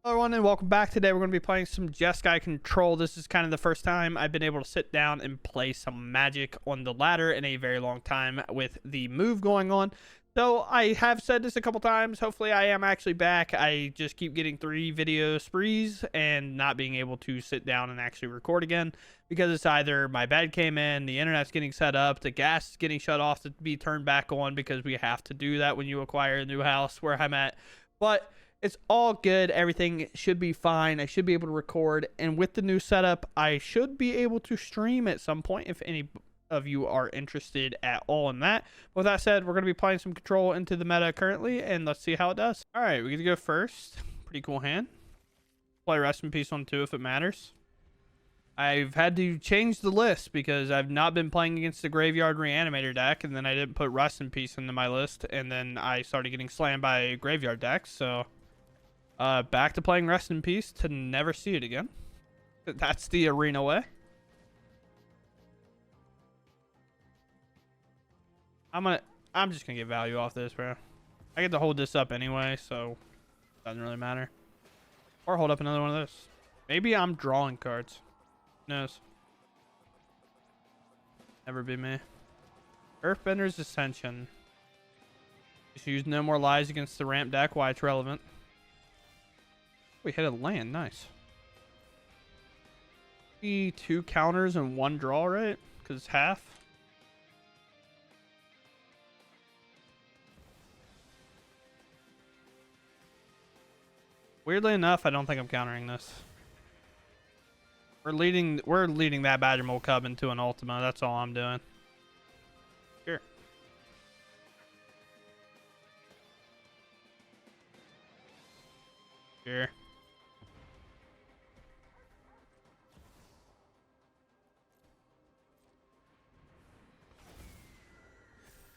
Hello everyone and welcome back. Today we're going to be playing some Jeskai Control. This is kind of the first time I've been able to sit down and play some Magic on the ladder in a very long time with the move going on. So I have said this a couple times. Hopefully I am actually back. I just keep getting 3 video sprees and not being able to sit down and actually record again because it's either my bed came in, the internet's getting set up, the gas is getting shut off to be turned back on because we have to do that when you acquire a new house where I'm at. But it's all good. Everything should be fine. I should be able to record. And with the new setup, I should be able to stream at some point if any of you are interested at all in that. With that said, we're going to be playing some Control into the meta currently, and let's see how it does. All right, we're going to go first. Pretty cool hand. Play Rest in Peace on 2 if it matters. I've had to change the list because I've not been playing against the Graveyard Reanimator deck, and then I didn't put Rest in Peace into my list, and then I started getting slammed by Graveyard decks, so back to playing Rest in Peace to never see it again. That's the arena way. I'm just gonna get value off this, bro. I get to hold this up anyway, so it doesn't really matter. Or hold up another one of those. Maybe I'm drawing cards. Who knows? Never be me. Earthbender's Ascension. Just use No More Lies against the ramp deck. Why it's relevant. We hit a land. Nice. 2 counters and 1 draw, right? Because it's half. Weirdly enough, I don't think I'm countering this. We're leading that Badger Mole Cub into an Ultima. That's all I'm doing. Sure. Sure.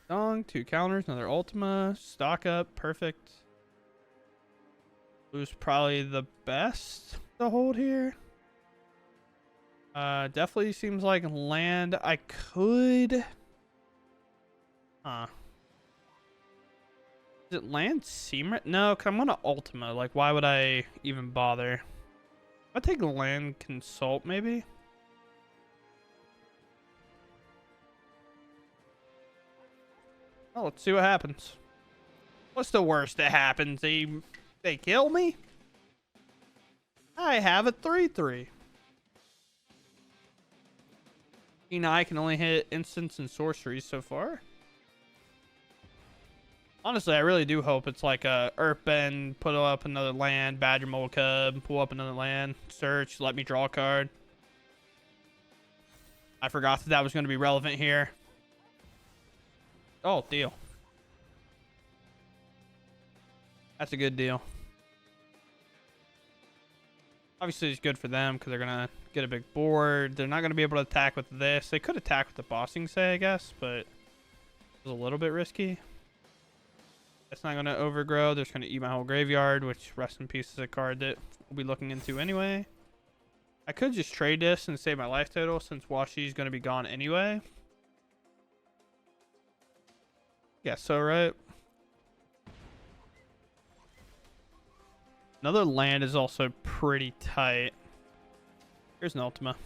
Song, 2 counters, another Ultima, stock up, perfect. Blue's probably the best to hold here. Definitely seems like land. I could. Huh. Is it land Secret? No, cause I'm gonna Ultima. Like, why would I even bother? I'll take land Consult, maybe. Oh, let's see what happens. What's the worst that happens? They kill me? I have a 3/3. I can only hit instants and sorceries so far. Honestly, I really do hope it's like a Earthbend, put up another land, Badger Mole Cub, pull up another land, search, let me draw a card. I forgot that was going to be relevant here. Oh, deal. That's a good deal. Obviously, it's good for them because they're going to get a big board. They're not going to be able to attack with this. They could attack with the Bossing Say, I guess, but it was a little bit risky. That's not going to overgrow. They're just going to eat my whole graveyard, which Rest in Peace is a card that we'll be looking into anyway. I could just trade this and save my life total since Washi's going to be gone anyway. Yeah, so right. Another land is also pretty tight. Here's an Ultima.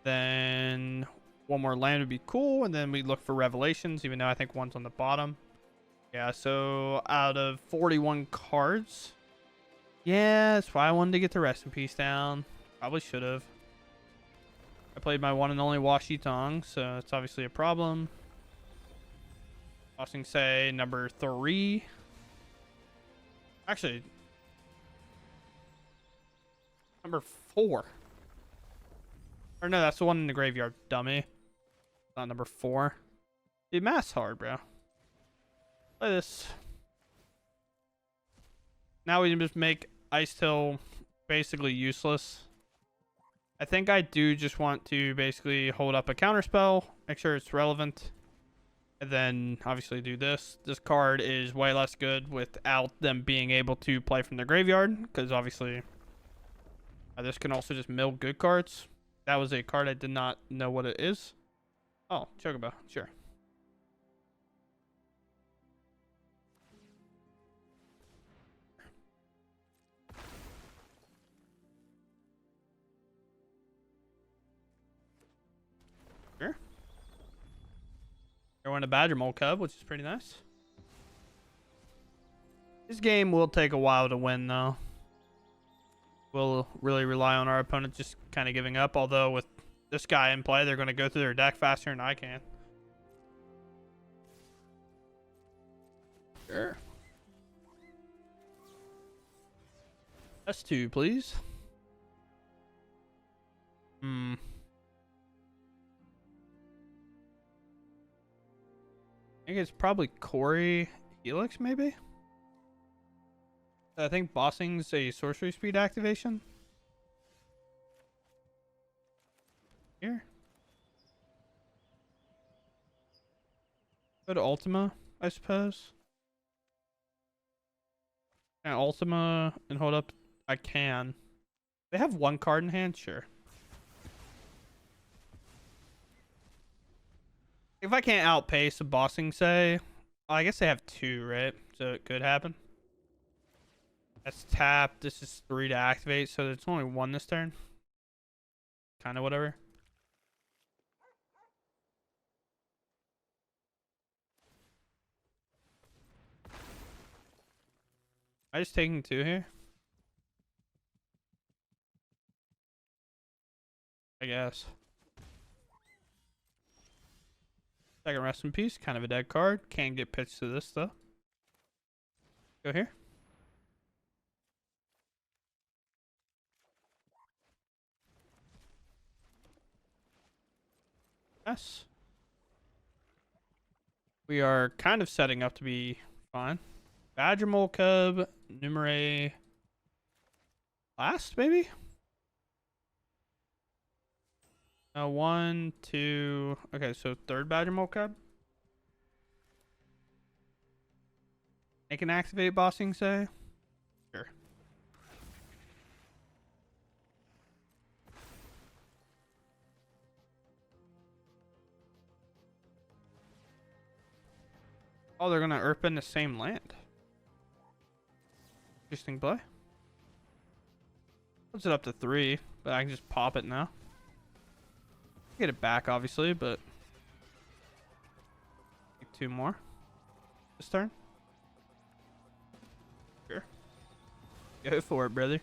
Then one more land would be cool, and then we look for Revelations, even though I think one's on the bottom. Yeah, so out of 41 cards. Yeah, that's why I wanted to get the Rest in Peace down. Probably should have. I played my one and only Washi Tong, so it's obviously a problem. Bossing Say number 3. Actually, number 4. Or no, that's the one in the graveyard, dummy. Not number 4. Dude, math's hard, bro. Play this. Now we can just make Ice Tail basically useless. I think I do just want to basically hold up a counterspell, make sure it's relevant, and then obviously do this. This card is way less good without them being able to play from their graveyard, because obviously this can also just mill good cards. That was a card I did not know what it is. Oh, Chocobo, sure. Throwing a Badger Mole Cub, which is pretty nice. This game will take a while to win, though. We'll really rely on our opponent just kind of giving up. Although with this guy in play, they're going to go through their deck faster than I can. Sure. S2, please. I think it's probably Corey Helix, maybe? I think Bossing's a sorcery speed activation. Here. Go to Ultima, I suppose. Can I Ultima and hold up? I can. They have one card in hand? Sure. If I can't outpace a Bossing, say, I guess they have two, right? So it could happen. That's tap. This is 3 to activate, so it's only 1 this turn. Kind of whatever. I just taking 2 here? I guess. Second Rest in Peace, kind of a dead card. Can't get pitched to this though. Go here. Yes. We are kind of setting up to be fine. Badger Mole Cub, Numere last, maybe? 1, 2. Okay, so 3rd Badger Mole Cub. They can activate Bossing, say? Sure. Oh, they're gonna Earth in the same land. Interesting play. Puts it up to 3, but I can just pop it now. Get it back, obviously, but take 2 more this turn. Sure. Go for it, brother.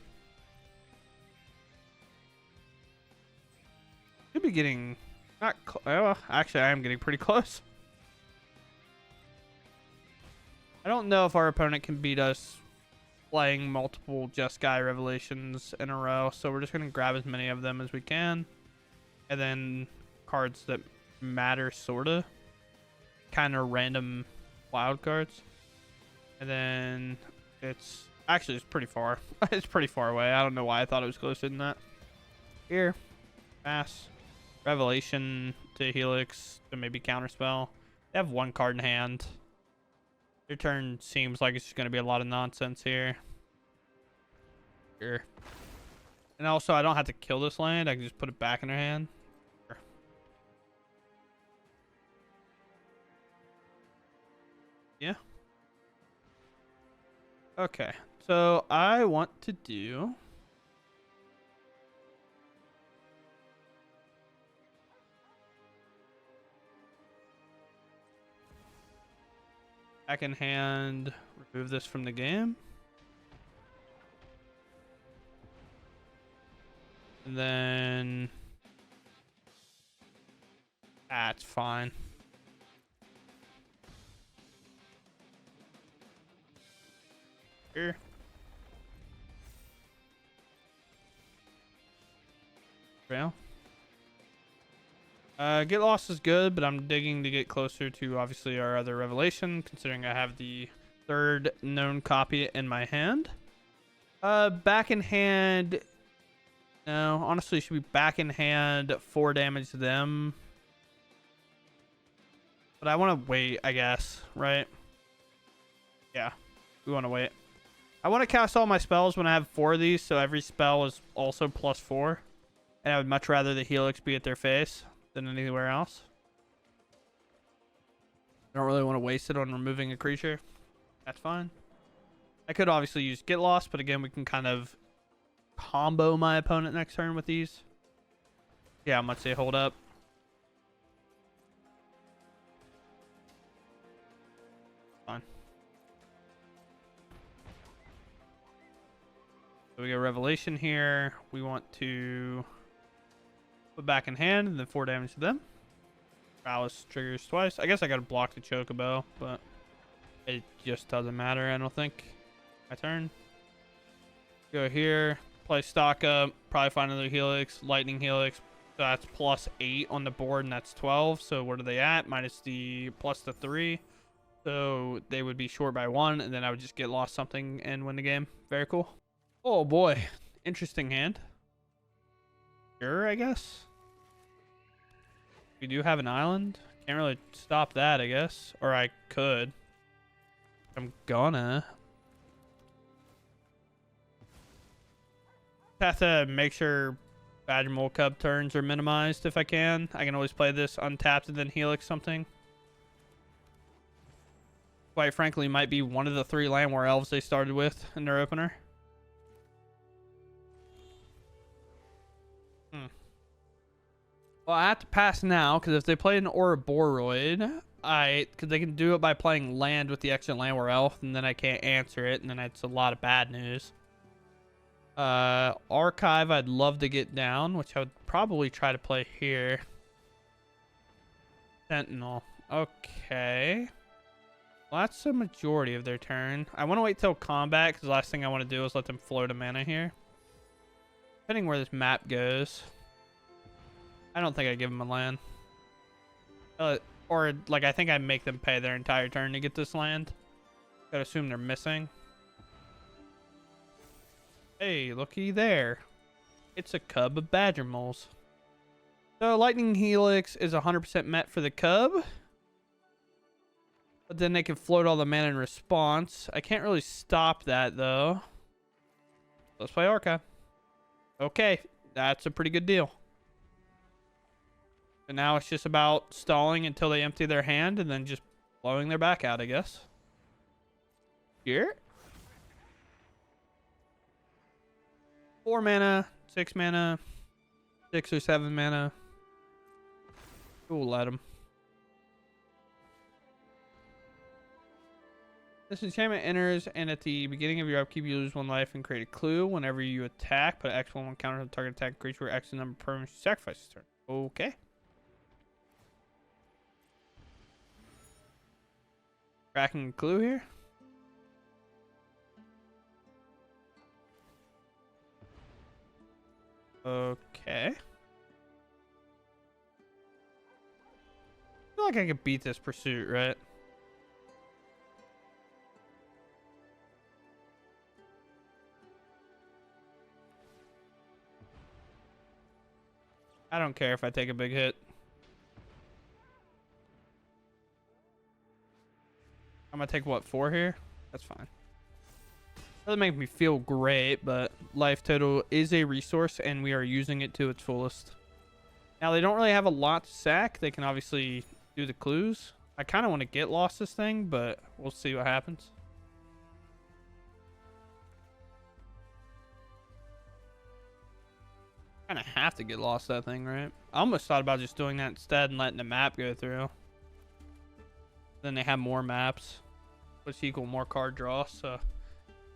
Should be getting not. Oh, actually, I am getting pretty close. I don't know if our opponent can beat us playing multiple Jeskai Revelations in a row, so we're just gonna grab as many of them as we can. And then cards that matter, sorta. Kind of random wild cards. And then it's pretty far. It's pretty far away. I don't know why I thought it was closer than that. Here. Pass. Revelation to Helix to maybe Counterspell. They have 1 card in hand. Your turn seems like it's just going to be a lot of nonsense here. Sure. And also, I don't have to kill this land. I can just put it back in their hand. Yeah. Okay. So I want to do back in hand, remove this from the game. And then that's fine. Here. Well. Get Lost is good, but I'm digging to get closer to obviously our other Revelation, considering I have the 3rd known copy in my hand. Back in hand. No, honestly, should be back in hand 4 damage to them. But I want to wait, I guess, right? Yeah, we want to wait. I want to cast all my spells when I have 4 of these, so every spell is also +4. And I would much rather the Helix be at their face than anywhere else. I don't really want to waste it on removing a creature. That's fine. I could obviously use Get Lost, but again, we can kind of combo my opponent next turn with these. Yeah, how much they hold up. So we get Revelation here. We want to put back in hand and then 4 damage to them. Prowess triggers twice. I guess I gotta block the Chocobo, but it just doesn't matter, I don't think. My turn. Go here. Play stock up. Probably find another Helix. Lightning Helix. So that's +8 on the board, and that's 12. So what are they at? Minus the +3. So they would be short by 1, and then I would just get lost something and win the game. Very cool. Oh boy. Interesting hand. Sure, I guess. We do have an island. Can't really stop that, I guess. Or I could. I'm gonna. Have to make sure Badger Mole Cub turns are minimized if I can. I can always play this untapped and then Helix something. Quite frankly, might be one of the 3 Landwar Elves they started with in their opener. Well, I have to pass now, because if they play an Ouroboros, because they can do it by playing land with the extra Landwar Elf, and then I can't answer it, and then it's a lot of bad news. Archive, I'd love to get down, which I would probably try to play here. Sentinel. Okay. Well, that's the majority of their turn. I want to wait till combat, because the last thing I want to do is let them float a mana here. Depending where this map goes. I don't think I give them a land. Or, like, I think I make them pay their entire turn to get this land. Gotta assume they're missing. Hey, looky there. It's a cub of badger moles. So, Lightning Helix is 100% met for the cub. But then they can float all the mana in response. I can't really stop that, though. Let's play Archive. Okay, that's a pretty good deal. And now it's just about stalling until they empty their hand and then just blowing their back out, I guess. Here. 4 mana, 6 mana, 6 or 7 mana. We'll let them. This enchantment enters, and at the beginning of your upkeep, you lose 1 life and create a clue. Whenever you attack, put X on counter to the target attack creature where X number of permanents you sacrifice this turn. Okay. Cracking a clue here. Okay. I feel like I could beat this pursuit, right? I don't care if I take a big hit. I'm gonna take what, 4 here? That's fine. Doesn't make me feel great, but life total is a resource and we are using it to its fullest. Now they don't really have a lot to sack. They can obviously do the clues. I kind of want to get lost this thing, but we'll see what happens. Kind of have to get lost that thing, right? I almost thought about just doing that instead and letting the map go through. Then they have more maps, which equal more card draw. So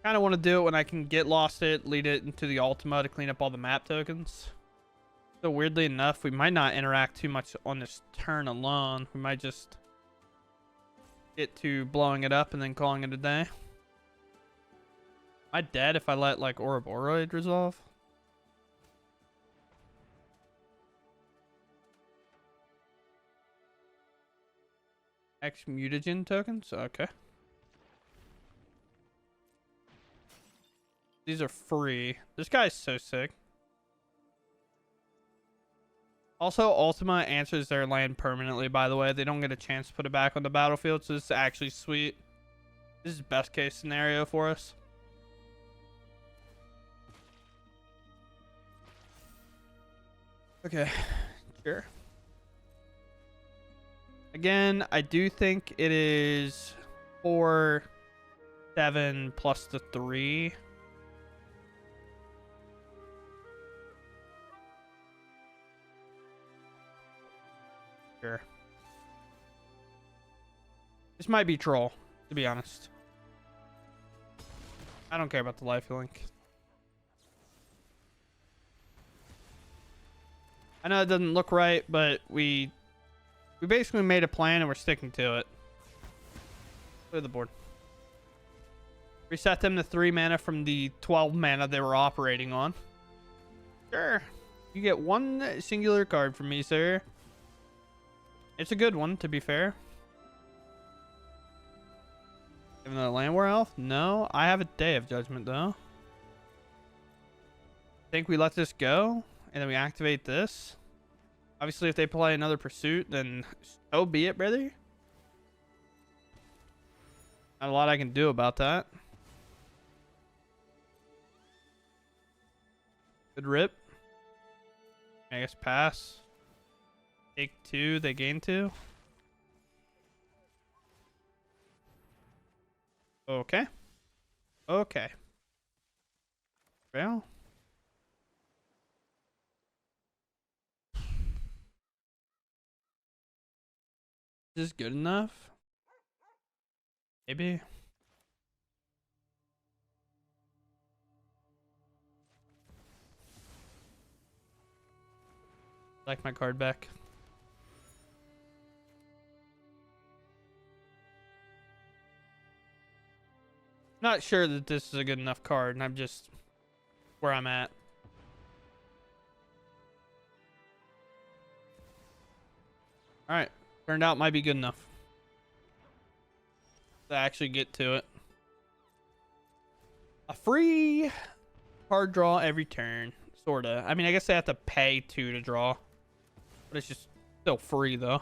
kind of want to do it when I can get lost it, lead it into the Ultima to clean up all the map tokens. So weirdly enough, we might not interact too much on this turn alone. We might just get to blowing it up and then calling it a day. Am I dead if I let like Ouroboros resolve? X mutagen tokens? Okay. These are free. This guy's so sick. Also, Ultima answers their land permanently, by the way. They don't get a chance to put it back on the battlefield, so this is actually sweet. This is best case scenario for us. Okay, sure. Again, I do think it is 4, 7 plus the 3. Sure. This might be troll, to be honest. I don't care about the life link. I know it doesn't look right, but we basically made a plan and we're sticking to it. Clear the board. Reset them to 3 mana from the 12 mana they were operating on. Sure. You get 1 singular card from me, sir. It's a good one, to be fair. Even though land war elf? No. I have a Day of Judgment, though. Think we let this go, and then we activate this. Obviously, if they play another pursuit, then so be it, brother. Not a lot I can do about that. Good rip. I guess pass. Take 2, they gain 2. Okay. Okay. Well. Is this good enough? Maybe. Like my card back. Not sure that this is a good enough card, and I'm just where I'm at. All right, turned out might be good enough to actually get to it. A free card draw every turn, sorta. I mean, I guess they have to pay 2 to draw, but it's just still free though.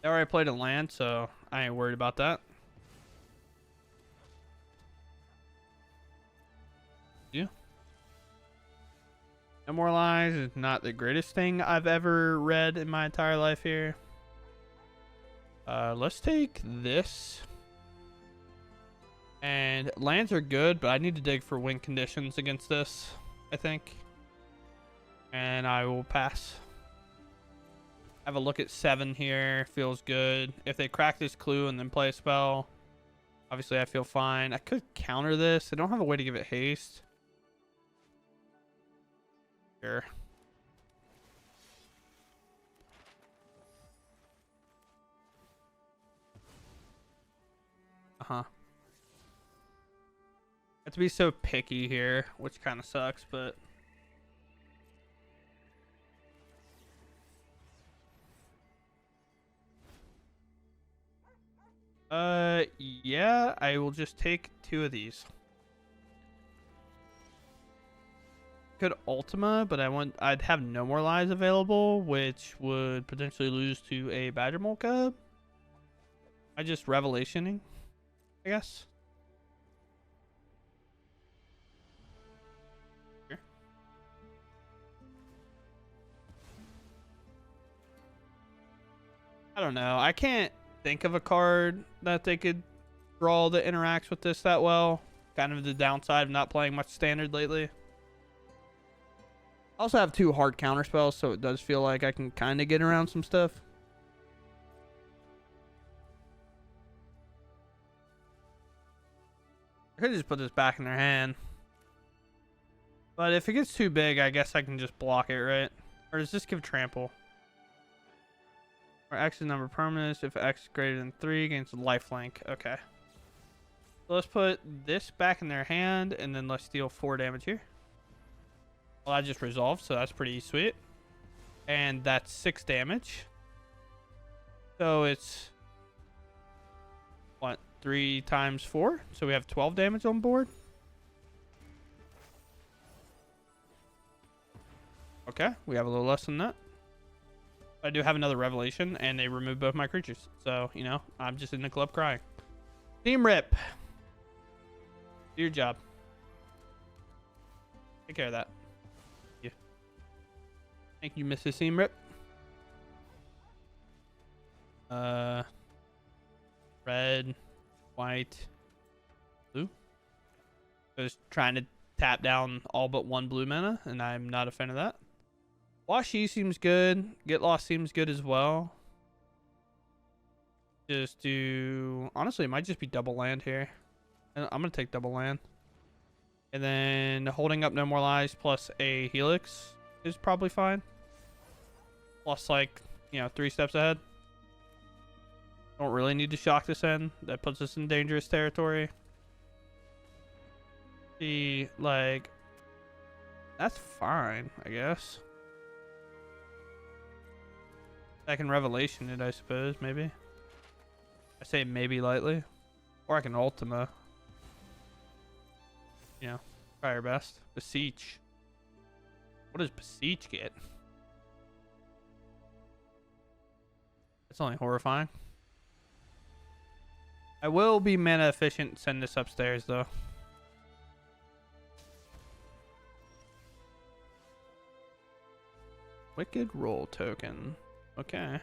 They already played a land, so I ain't worried about that. Yeah. Immortalize is not the greatest thing I've ever read in my entire life here. Let's take this. And lands are good, but I need to dig for win conditions against this, I think. And I will pass. Have a look at 7 here. Feels good. If they crack this clue and then play a spell, obviously I feel fine. I could counter this. I don't have a way to give it haste. Sure. Uh-huh. Have to be so picky here, which kind of sucks, but... yeah, I will just take 2 of these. Could Ultima, but I'd have no more lives available, which would potentially lose to a Badger Mole Cub. I just Revelationing, I guess. Sure. I don't know. I can't think of a card that they could draw that interacts with this that well. Kind of the downside of not playing much standard lately. I also have 2 hard counter spells, so it does feel like I can kind of get around some stuff. I could just put this back in their hand. But if it gets too big, I guess I can just block it, right? Or does this give trample? Or X is number of permanents. If X is greater than 3, gains lifelink. Okay. So let's put this back in their hand, and then let's deal 4 damage here. Well, I just resolved, so that's pretty sweet. And that's 6 damage. So it's... what? 3 times 4? So we have 12 damage on board. Okay, we have a little less than that. I do have another Revelation, and they removed both my creatures. So, you know, I'm just in the club crying. Team Rip. Do your job. Take care of that. Yeah. Thank you, Mrs. Team Rip. Red, white, blue. Just trying to tap down all but 1 blue mana, and I'm not a fan of that. Washi seems good. Get Lost seems good as well. just do... Honestly, it might just be double land here. And I'm going to take double land. And then holding up no more lies plus a helix is probably fine. Plus, like, you know, 3 steps ahead. Don't really need to shock this in. That puts us in dangerous territory. See, like... That's fine, I guess. I can Revelation it, I suppose, maybe. I say maybe lightly. Or I can Ultima. You know, try our best. Beseech. What does Beseech get? It's only horrifying. I will be mana efficient and send this upstairs, though. Wicked roll token. Okay.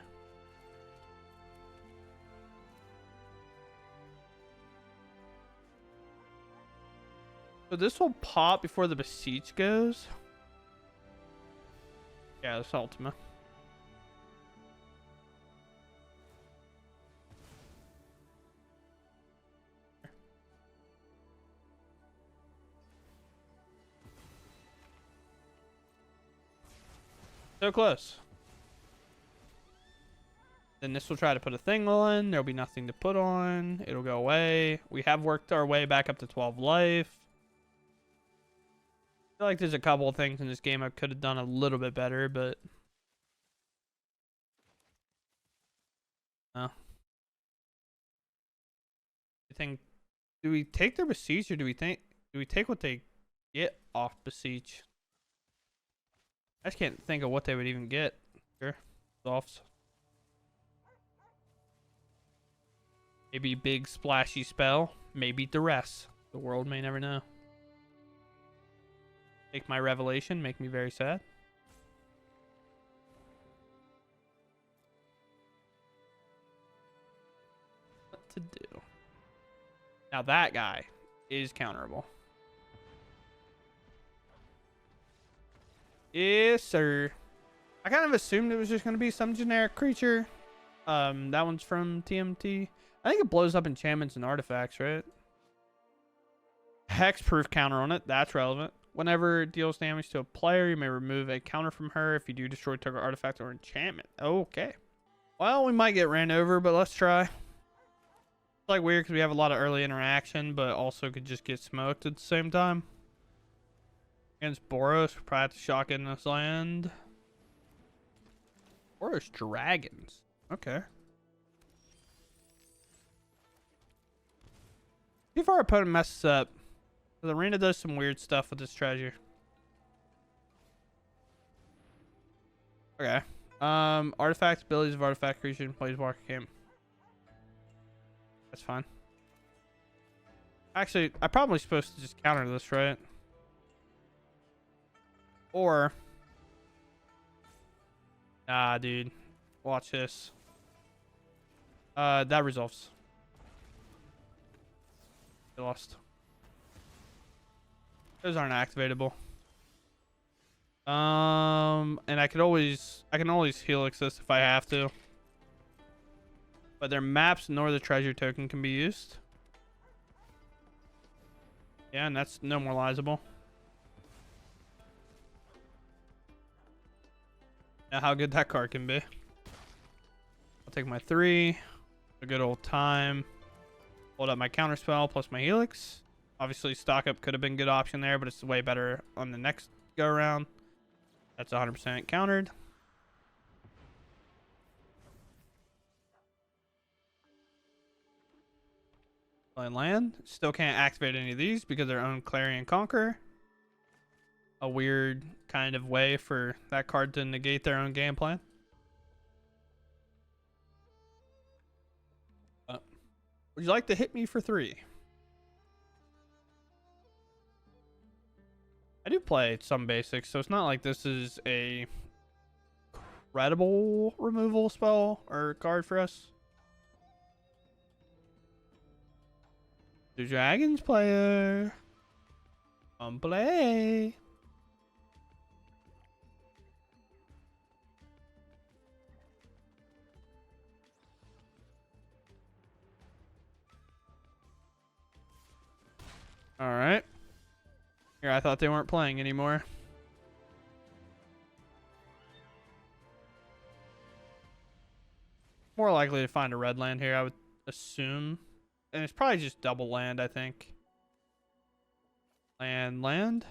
So this will pop before the Beseech goes. Yeah, this Ultima. So close. Then this will try to put a thing on. There'll be nothing to put on. It'll go away. We have worked our way back up to 12 life. I feel like there's a couple of things in this game I could have done a little bit better, but... No. You think... Do we take their Beseech, or do we take what they get off Beseech? I just can't think of what they would even get. Sure. Softs. Maybe big splashy spell. Maybe duress. The world may never know. Take my Revelation. Make me very sad. What to do? Now that guy is counterable. Yes, sir. I kind of assumed it was just going to be some generic creature. That one's from TMT. I think it blows up enchantments and artifacts, right? Hexproof counter on it. That's relevant. Whenever it deals damage to a player, you may remove a counter from her if you do destroy target artifact or enchantment. Okay. Well, we might get ran over, but let's try. It's like weird because we have a lot of early interaction, but also could just get smoked at the same time. Against Boros, we probably have to shock in this land. Boros Dragons. Okay. See if our opponent messes up. The arena does some weird stuff with this treasure. Okay. Artifacts, abilities of artifact creature, and Planeswalker game. That's fine. Actually, I'm probably supposed to just counter this, right? Or... Nah, dude. Watch this. That resolves. They lost. Those aren't activatable. And I can always helix this if I have to. But their maps nor the treasure token can be used. Yeah, and that's no moralizable. Now how good that card can be. I'll take my 3. A good old time. Hold up my counterspell plus my helix. Obviously, stock up could have been a good option there, but it's way better on the next go around. That's 100% countered. Play land. Still can't activate any of these because they're own Clarion Conqueror. A weird kind of way for that card to negate their own game plan. Would you like to hit me for 3? I do play some basics, so it's not like this is a credible removal spell or card for us. The Dragons player. Play. All right. Here, I thought they weren't playing anymore. More likely to find a red land here, I would assume. And it's probably just double land, I think. Land.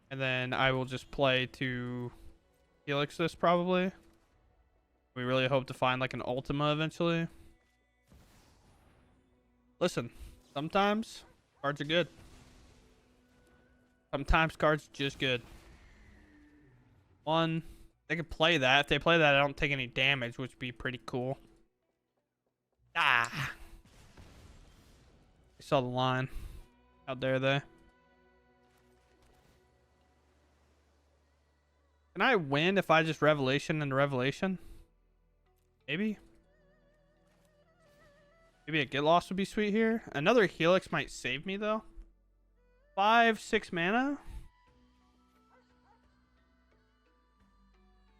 And then I will just play to Helix this, probably. We really hope to find, like, an Ultima eventually. Listen, sometimes cards are good. Sometimes cards are just good. One, they could play that. If they play that, I don't take any damage, which would be pretty cool. Ah. I saw the line. How dare they? Can I win if I just Revelation into Revelation? Maybe. Maybe a Get Lost would be sweet here. Another Helix might save me, though. 5, 6 mana.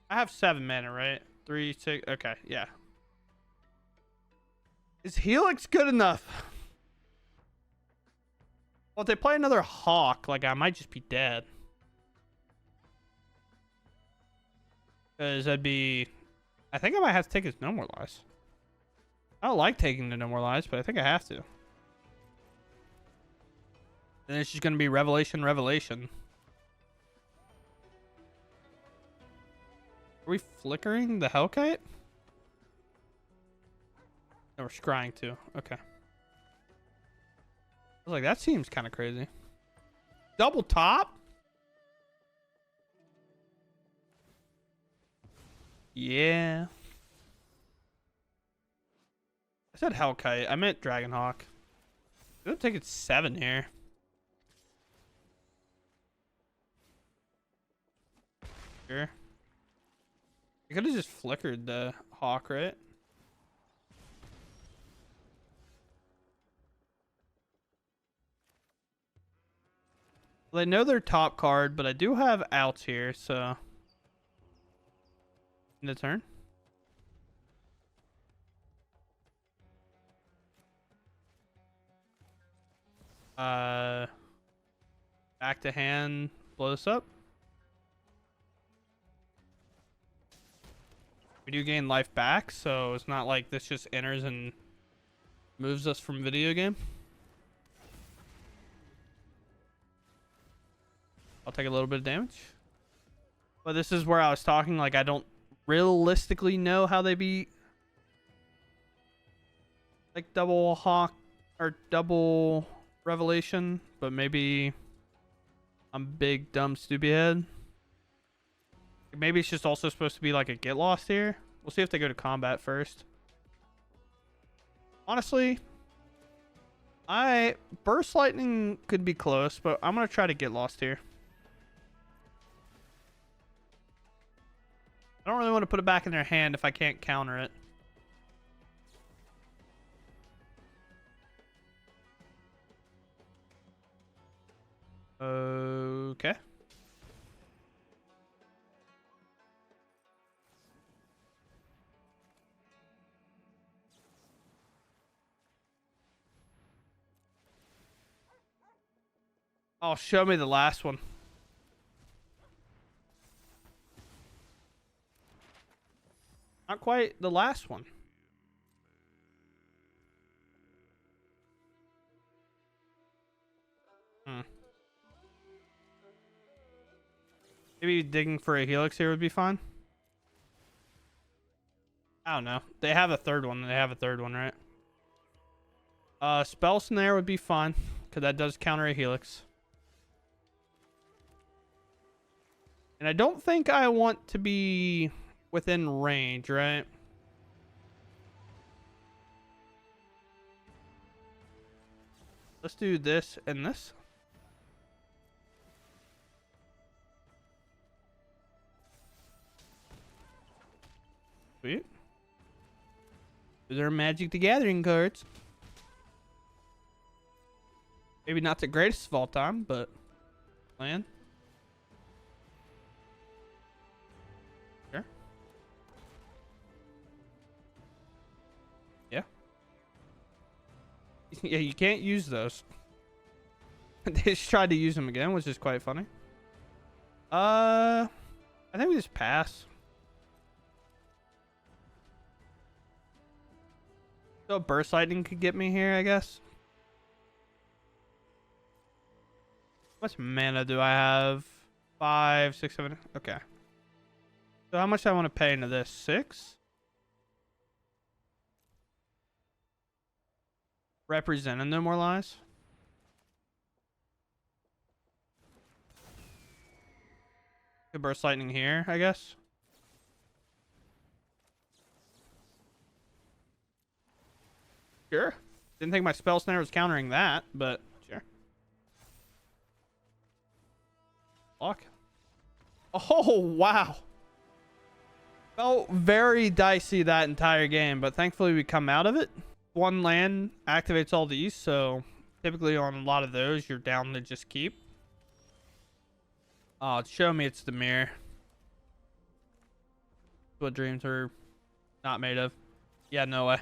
I have 7 mana, right? 3, 6. Okay, yeah. Is Helix good enough? Well, if they play another Hawk, like, I might just be dead. Because that'd be... I think I might have to take his No More Lies. I don't like taking the No More Lies, but I think I have to. Then it's just going to be Revelation. Are we flickering the Hellkite? No, we're scrying too. Okay. I was like, that seems kind of crazy. Double top? Yeah. I said Hellkite. I meant Dragonhawk. I'm going to take it 7 here. Sure. I could have just flickered the Hawk, right? Well, I know they're top card, but I do have outs here, so... In the turn. Back to hand, blow this up. We do gain life back, so it's not like this just enters and moves us from video game. I'll take a little bit of damage. But this is where I was talking, like, I don't realistically know how they beat, like, double Hawk or double Revelation, but maybe I'm big, dumb, stupid head. Maybe it's just also supposed to be like a Get Lost here. We'll see if they go to combat first. Honestly, Burst Lightning could be close, but I'm going to try to Get Lost here. I don't really want to put it back in their hand if I can't counter it. Okay. Oh, show me the last one. Not quite the last one. Maybe digging for a Helix here would be fine. I don't know. They have a third one. Right? Spell Snare would be fine, because that does counter a Helix. And I don't think I want to be within range, right? Let's do this and this. Sweet. Those are Magic the Gathering cards. Maybe not the greatest of all time, but land. Sure. Yeah. Yeah, you can't use those. They just tried to use him again, which is quite funny. I think we just pass. So burst lightning could get me here, I guess. How much mana do I have? 5, 6, 7. Okay. So how much do I want to pay into this? 6? Representing No More Lies. Could burst lightning here, I guess. Sure. Didn't think my spell snare was countering that, but sure. Lock. Oh, wow. Felt very dicey that entire game, but thankfully we come out of it. One land activates all these, so typically on a lot of those, you're down to just keep. Oh, show me it's the mirror. What dreams are not made of. Yeah, no way.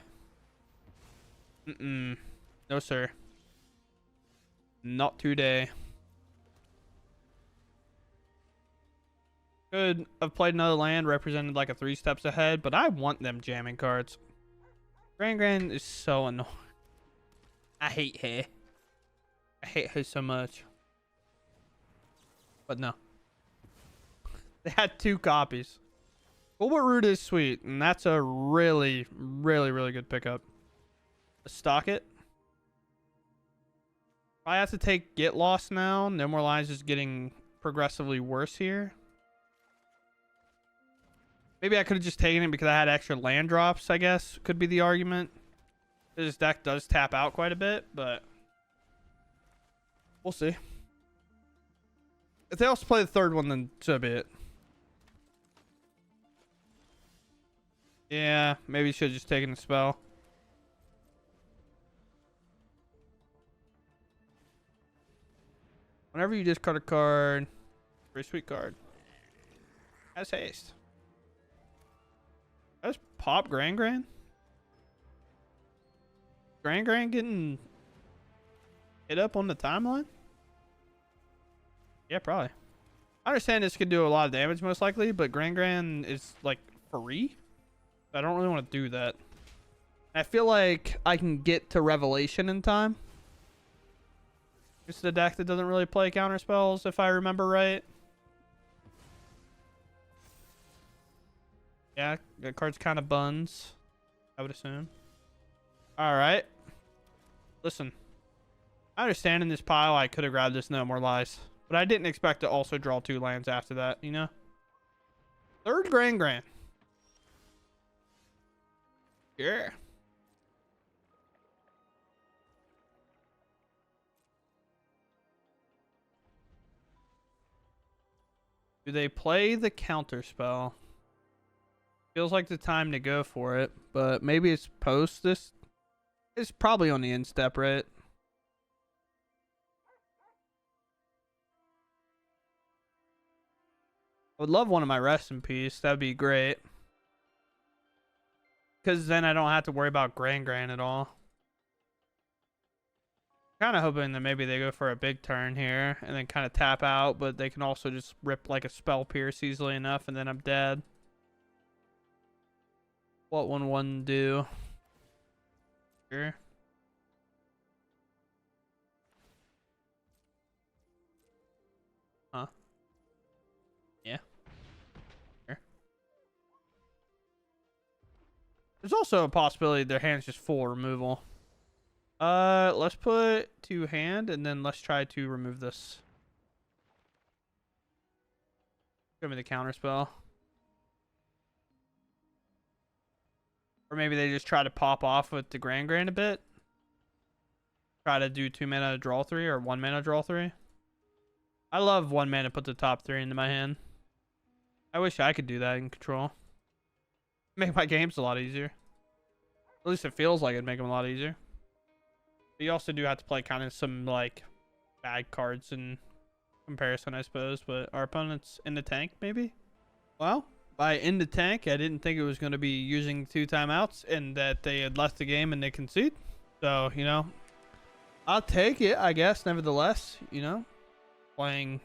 No, sir. Not today. Could have played another land represented like a 3 steps ahead, but I want them jamming cards. Grand is so annoying. I hate her. I hate her so much. But no. They had 2 copies. Gulbert Root is sweet, and that's a really, really, really good pickup. Stock it. I have to take Get Lost now. No More Lies is getting progressively worse here. Maybe I could have just taken it because I had extra land drops, I guess. Could be the argument. This deck does tap out quite a bit, but we'll see. If they also play the 3rd one, then so be it. Yeah, maybe you should have just taken the spell. Whenever you discard a card, very sweet card. Has haste. That's pop Grand. Grand getting hit up on the timeline? Yeah, probably. I understand this could do a lot of damage most likely, but Grand is like free. I don't really want to do that. I feel like I can get to Revelation in time. It's the deck that doesn't really play counter spells, if I remember right. Yeah, the card's kind of buns, I would assume. Alright. Listen. I understand in this pile I could have grabbed this No More Lies. But I didn't expect to also draw 2 lands after that, you know? 3rd Grand. Yeah. Do they play the counter spell? Feels like the time to go for it, but maybe it's post this. It's probably on the end step, right? I would love one of my rest in peace. That'd be great. Because then I don't have to worry about Grand at all. Kind of hoping that maybe they go for a big turn here and then kind of tap out, but they can also just rip like a spell pierce easily enough and then I'm dead. What 1/1 do? Sure. Huh? Yeah. Sure. There's also a possibility their hand's just full removal. Let's put 2 hand and then let's try to remove this. Give me the counter spell. Or maybe they just try to pop off with the Grand a bit. Try to do 2 mana draw 3 or 1 mana draw 3. I love 1 mana put the top 3 into my hand. I wish I could do that in Control. Make my games a lot easier. At least it feels like it'd make them a lot easier. But you also do have to play kind of some like bad cards in comparison, I suppose. But our opponent's in the tank, maybe? Well, by in the tank, I didn't think it was going to be using 2 timeouts and that they had left the game and they concede. So, you know, I'll take it, I guess. Nevertheless, you know, playing.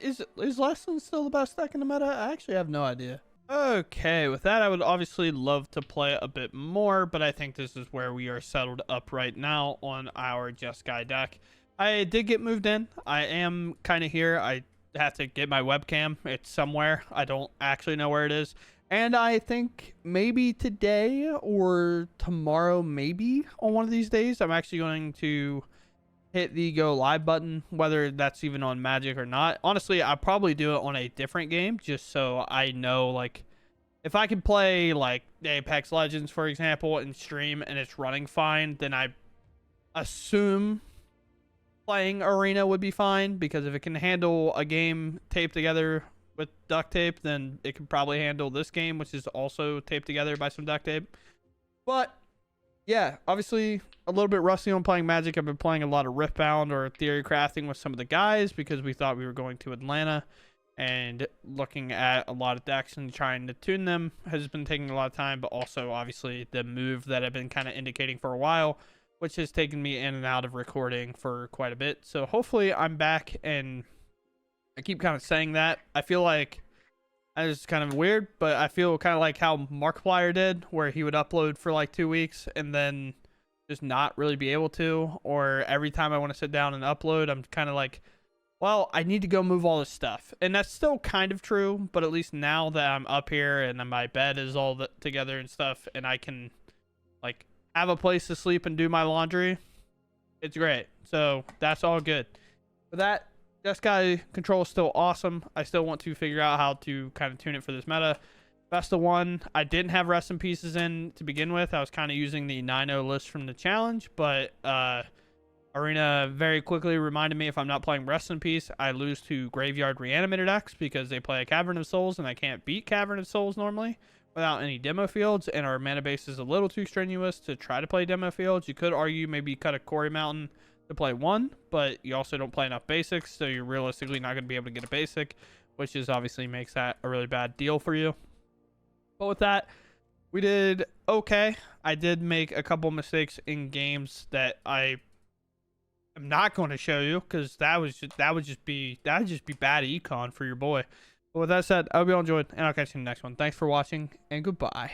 Is Lesson still the best deck in the meta? I actually have no idea. Okay, with that, I would obviously love to play a bit more, but I think this is where we are settled up right now on our Just Guy deck. I did get moved in. I am kind of here. I have to get my webcam. It's somewhere. I don't actually know where it is. And I think maybe today or tomorrow, maybe on one of these days, I'm actually going to hit the go live button, whether that's even on Magic or not. Honestly, I'll probably do it on a different game just so I know, like, if I can play like Apex Legends, for example, and stream and it's running fine, then I assume playing Arena would be fine, because if it can handle a game taped together with duct tape, then it can probably handle this game, which is also taped together by some duct tape. But yeah, obviously a little bit rusty on playing Magic. I've been playing a lot of Riftbound or Theory Crafting with some of the guys because we thought we were going to Atlanta, and looking at a lot of decks and trying to tune them has been taking a lot of time, but also obviously the move that I've been kind of indicating for a while, which has taken me in and out of recording for quite a bit. So hopefully I'm back, and I keep kind of saying that. I feel like it's kind of weird, but I feel kind of like how Markiplier did, where he would upload for like 2 weeks and then just not really be able to, or every time I want to sit down and upload, I'm kind of like, well, I need to go move all this stuff. And that's still kind of true, but at least now that I'm up here and my bed is all together and stuff, and I can like have a place to sleep and do my laundry, it's great. So that's all good. For that, Just Guy control is still awesome. I still want to figure out how to kind of tune it for this meta. Best of one, I didn't have Rest in Pieces in to begin with. I was kind of using the 9-0 list from the challenge, but Arena very quickly reminded me if I'm not playing Rest in Peace, I lose to Graveyard Reanimated decks because they play a Cavern of Souls, and I can't beat Cavern of Souls normally without any demo fields, and our mana base is a little too strenuous to try to play demo fields. You could argue maybe cut a Quarry Mountain to play one, but you also don't play enough basics, so you're realistically not going to be able to get a basic, which is obviously makes that a really bad deal for you. But with that, we did okay. I did make a couple mistakes in games that I am not going to show you, because that would just be bad econ for your boy. But with that said, I hope you all enjoyed, and I'll catch you in the next one. Thanks for watching, and goodbye.